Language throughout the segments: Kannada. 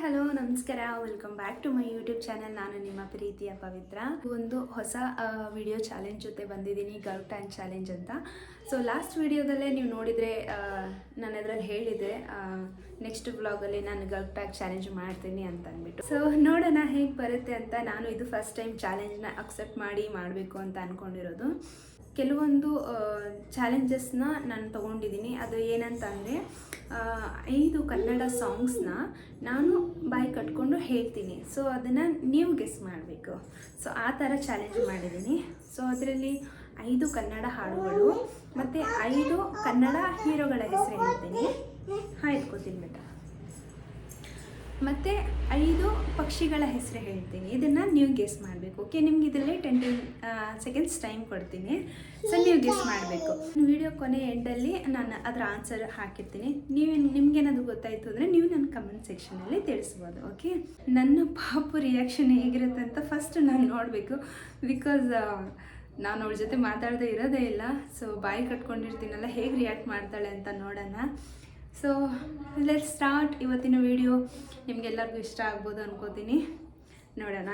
ಹಲೋ ನಮಸ್ಕಾರ, welcome back to my YouTube channel. ನಾನು ನಿಮ್ಮ ಪ್ರೀತಿಯ ಪವಿತ್ರ. ಒಂದು ಹೊಸ ವಿಡಿಯೋ ಚಾಲೆಂಜ್ ಜೊತೆ ಬಂದಿದ್ದೀನಿ, ಗರ್ಲ್ ಟ್ಯಾನ್ ಚಾಲೆಂಜ್ ಅಂತ. ಸೊ ಲಾಸ್ಟ್ ವಿಡಿಯೋದಲ್ಲೇ ನೀವು ನೋಡಿದರೆ ನಾನು ಅದರಲ್ಲಿ ಹೇಳಿದೆ ನೆಕ್ಸ್ಟ್ ವ್ಲಾಗಲ್ಲಿ ನಾನು ಗರ್ಲ್ ಟ್ಯಾಗ್ ಚಾಲೆಂಜ್ ಮಾಡ್ತೀನಿ ಅಂತ ಅಂದ್ಬಿಟ್ಟು. ಸೊ ನೋಡೋಣ ಹೇಗೆ ಬರುತ್ತೆ ಅಂತ. ನಾನು ಇದು ಫಸ್ಟ್ ಟೈಮ್ ಚಾಲೆಂಜ್ನ ಅಕ್ಸೆಪ್ಟ್ ಮಾಡಬೇಕು ಅಂತ ಅಂದ್ಕೊಂಡಿರೋದು. ಕೆಲವೊಂದು ಚಾಲೆಂಜಸ್ನ ನಾನು ತೊಗೊಂಡಿದ್ದೀನಿ. ಅದು ಏನಂತ ಅಂದರೆ 5 ಕನ್ನಡ ಸಾಂಗ್ಸ್ನ ನಾನು ಬಾಯಿ ಕಟ್ಕೊಂಡು ಹೇಳ್ತೀನಿ. ಸೊ ಅದನ್ನು ನೀವು ಗೆಸ್ ಮಾಡಬೇಕು. ಸೊ ಆ ಥರ ಚಾಲೆಂಜ್ ಮಾಡಿದ್ದೀನಿ. ಸೊ ಅದರಲ್ಲಿ 5 ಕನ್ನಡ ಹಾಡುಗಳು ಮತ್ತು 5 ಕನ್ನಡ ಹೀರೋಗಳ ಹೆಸರು ಹೇಳ್ತೀನಿ. ಇಟ್ಕೋತೀನಿ ಬೇಟ. ಮತ್ತು 5 ಪಕ್ಷಿಗಳ ಹೆಸರು ಹೇಳ್ತೀನಿ. ಇದನ್ನು ನೀವು ಗೆಸ್ ಮಾಡಬೇಕು. ಓಕೆ, ನಿಮ್ಗೆ ಇದರಲ್ಲಿ 10 ಸೆಕೆಂಡ್ಸ್ ಟೈಮ್ ಕೊಡ್ತೀನಿ. ಸೊ ನೀವು ಗೆಸ್ ಮಾಡಬೇಕು. ವಿಡಿಯೋ ಕೊನೆ ಎಂಡಲ್ಲಿ ನಾನು ಅದರ ಆನ್ಸರ್ ಹಾಕಿರ್ತೀನಿ. ನಿಮ್ಗೇನಾದ್ರು ಗೊತ್ತಾಯಿತು ಅಂದರೆ ನೀವು ನನ್ನ ಕಮೆಂಟ್ ಸೆಕ್ಷನಲ್ಲಿ ತಿಳಿಸ್ಬೋದು. ಓಕೆ, ನನ್ನ ಪಾಪು ರಿಯಾಕ್ಷನ್ ಹೇಗಿರುತ್ತೆ ಅಂತ ಫಸ್ಟ್ ನಾನು ನೋಡಬೇಕು. ಬಿಕಾಸ್ ನಾನು ಅವಳ ಜೊತೆ ಮಾತಾಡದೇ ಇರೋದೇ ಇಲ್ಲ. ಸೊ ಬಾಯಿ ಕಟ್ಕೊಂಡಿರ್ತೀನಲ್ಲ, ಹೇಗೆ ರಿಯಾಕ್ಟ್ ಮಾಡ್ತಾಳೆ ಅಂತ ನೋಡೋಣ. So let start. ಇವತ್ತಿನ ವಿಡಿಯೋ ನಿಮಗೆಲ್ಲರಿಗೂ ಇಷ್ಟ ಆಗ್ಬೋದು ಅನ್ಕೋತೀನಿ. ನೋಡೋಣ.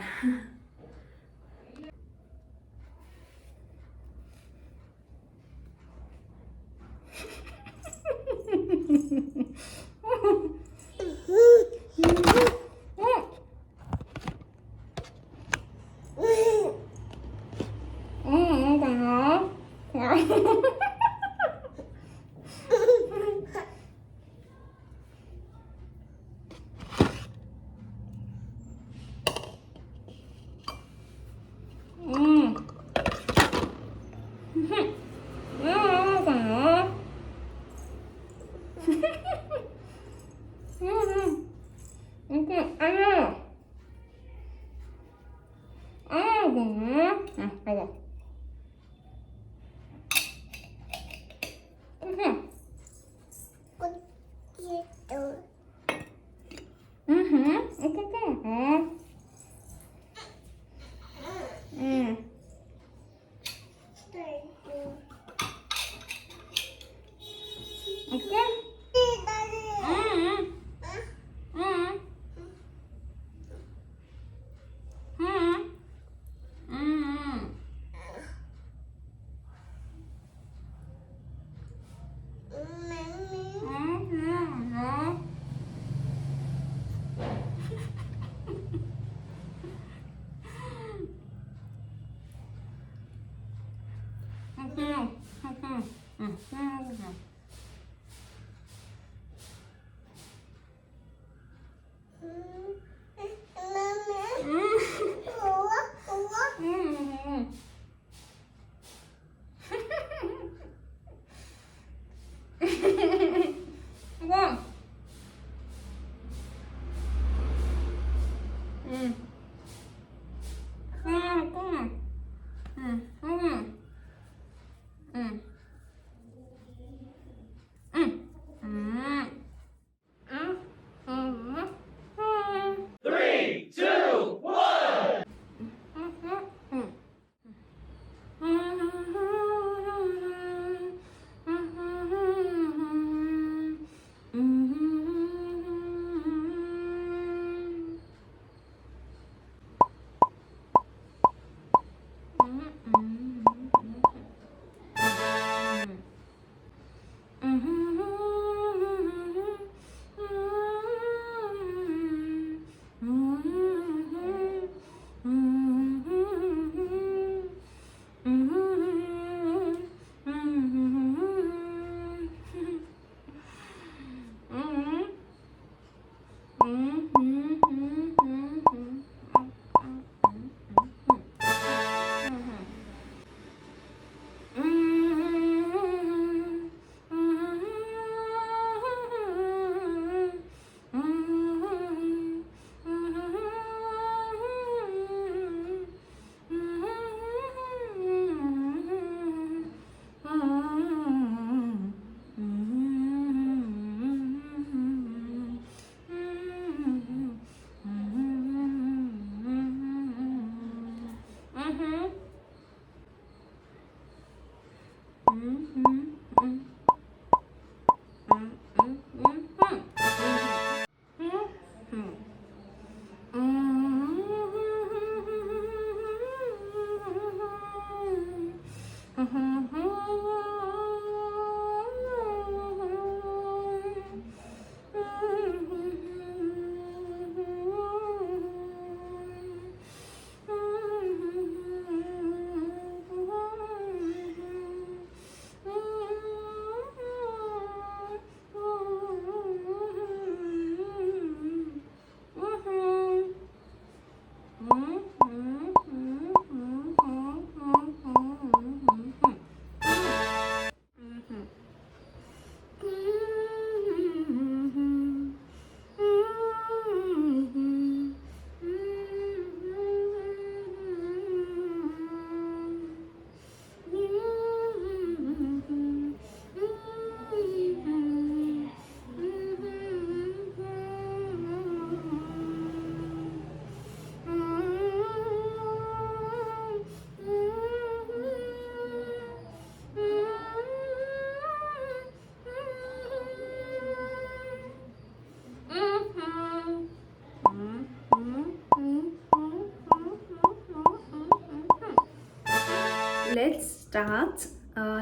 starts.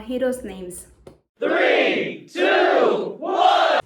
Heroes' names. 3, 2, 1.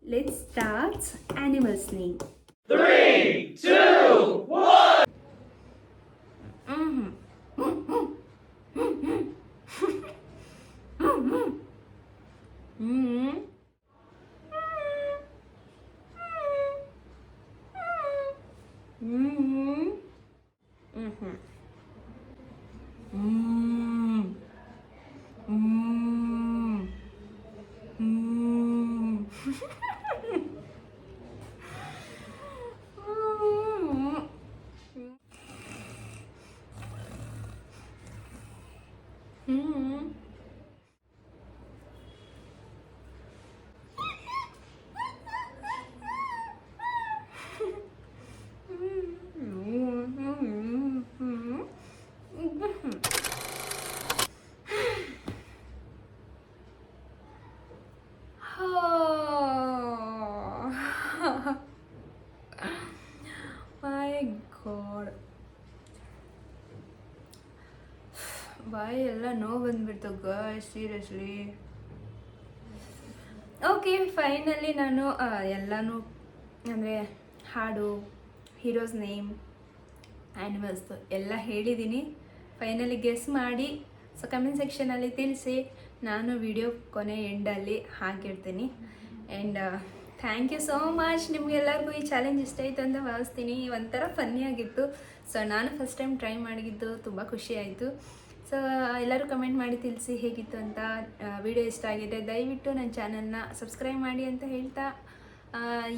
Let's start. Animals' name. 3, 2, 1. My God. ಬಾಯಿ ಎಲ್ಲ ನೋವು ಬಂದ್ಬಿಡ್ತು ಗಾಯ್ಸ್, ಸೀರಿಯಸ್ಲಿ. ಓಕೆ, ಫೈನಲಿ ನಾನು ಎಲ್ಲನೂ ಅಂದರೆ ಹಾಡು, ಹೀರೋಸ್ ನೇಮ್, ಆ್ಯನಿಮಲ್ಸ್ದು ಎಲ್ಲ ಹೇಳಿದ್ದೀನಿ. ಫೈನಲಿ ಗೆಸ್ ಮಾಡಿ. ಸೊ ಕಮೆಂಟ್ ಸೆಕ್ಷನಲ್ಲಿ ತಿಳಿಸಿ. ನಾನು ವಿಡಿಯೋ ಕೊನೆ ಎಂಡಲ್ಲಿ ಹಾಕಿರ್ತೀನಿ. And thank you so much. ನಿಮಗೆಲ್ಲರಿಗೂ ಈ ಚಾಲೆಂಜ್ ಇಷ್ಟ ಆಯಿತು ಅಂತ ಭಾವಿಸ್ತೀನಿ. ಒಂಥರ ಫನ್ನಿಯಾಗಿತ್ತು. ಸೊ ನಾನು ಫಸ್ಟ್ ಟೈಮ್ ಟ್ರೈ ಮಾಡಿದ್ದು, ತುಂಬ ಖುಷಿ ಆಯಿತು. ಸೊ ಎಲ್ಲರೂ ಕಮೆಂಟ್ ಮಾಡಿ ತಿಳಿಸಿ ಹೇಗಿತ್ತು ಅಂತ. ವಿಡಿಯೋ ಇಷ್ಟ ಆಗಿದೆ ದಯವಿಟ್ಟು ನನ್ನ ಚಾನಲ್ನ ಸಬ್ಸ್ಕ್ರೈಬ್ ಮಾಡಿ ಅಂತ ಹೇಳ್ತಾ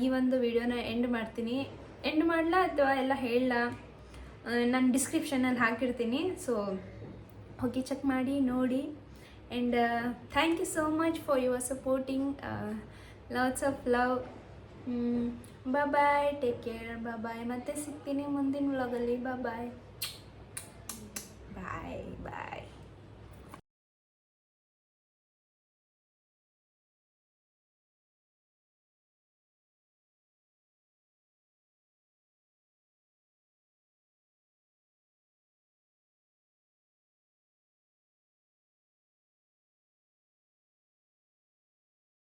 ಈ ಒಂದು ವಿಡಿಯೋನ ಎಂಡ್ ಮಾಡ್ತೀನಿ. ಎಂಡ್ ಮಾಡಲಾ ಅಥವಾ ಎಲ್ಲ ಹೇಳಲಾ, ನಾನು ಡಿಸ್ಕ್ರಿಪ್ಷನಲ್ಲಿ ಹಾಕಿರ್ತೀನಿ. ಸೊ ಹೋಗಿ ಚೆಕ್ ಮಾಡಿ ನೋಡಿ. And thank you so much for your supporting. Lots of love. Bye, take care, bye. ಮತ್ತೆ ಸಿಗ್ತೀನಿ ಮುಂದಿನ ವ್ಲಾಗಲ್ಲಿ. ಬಾಯ್.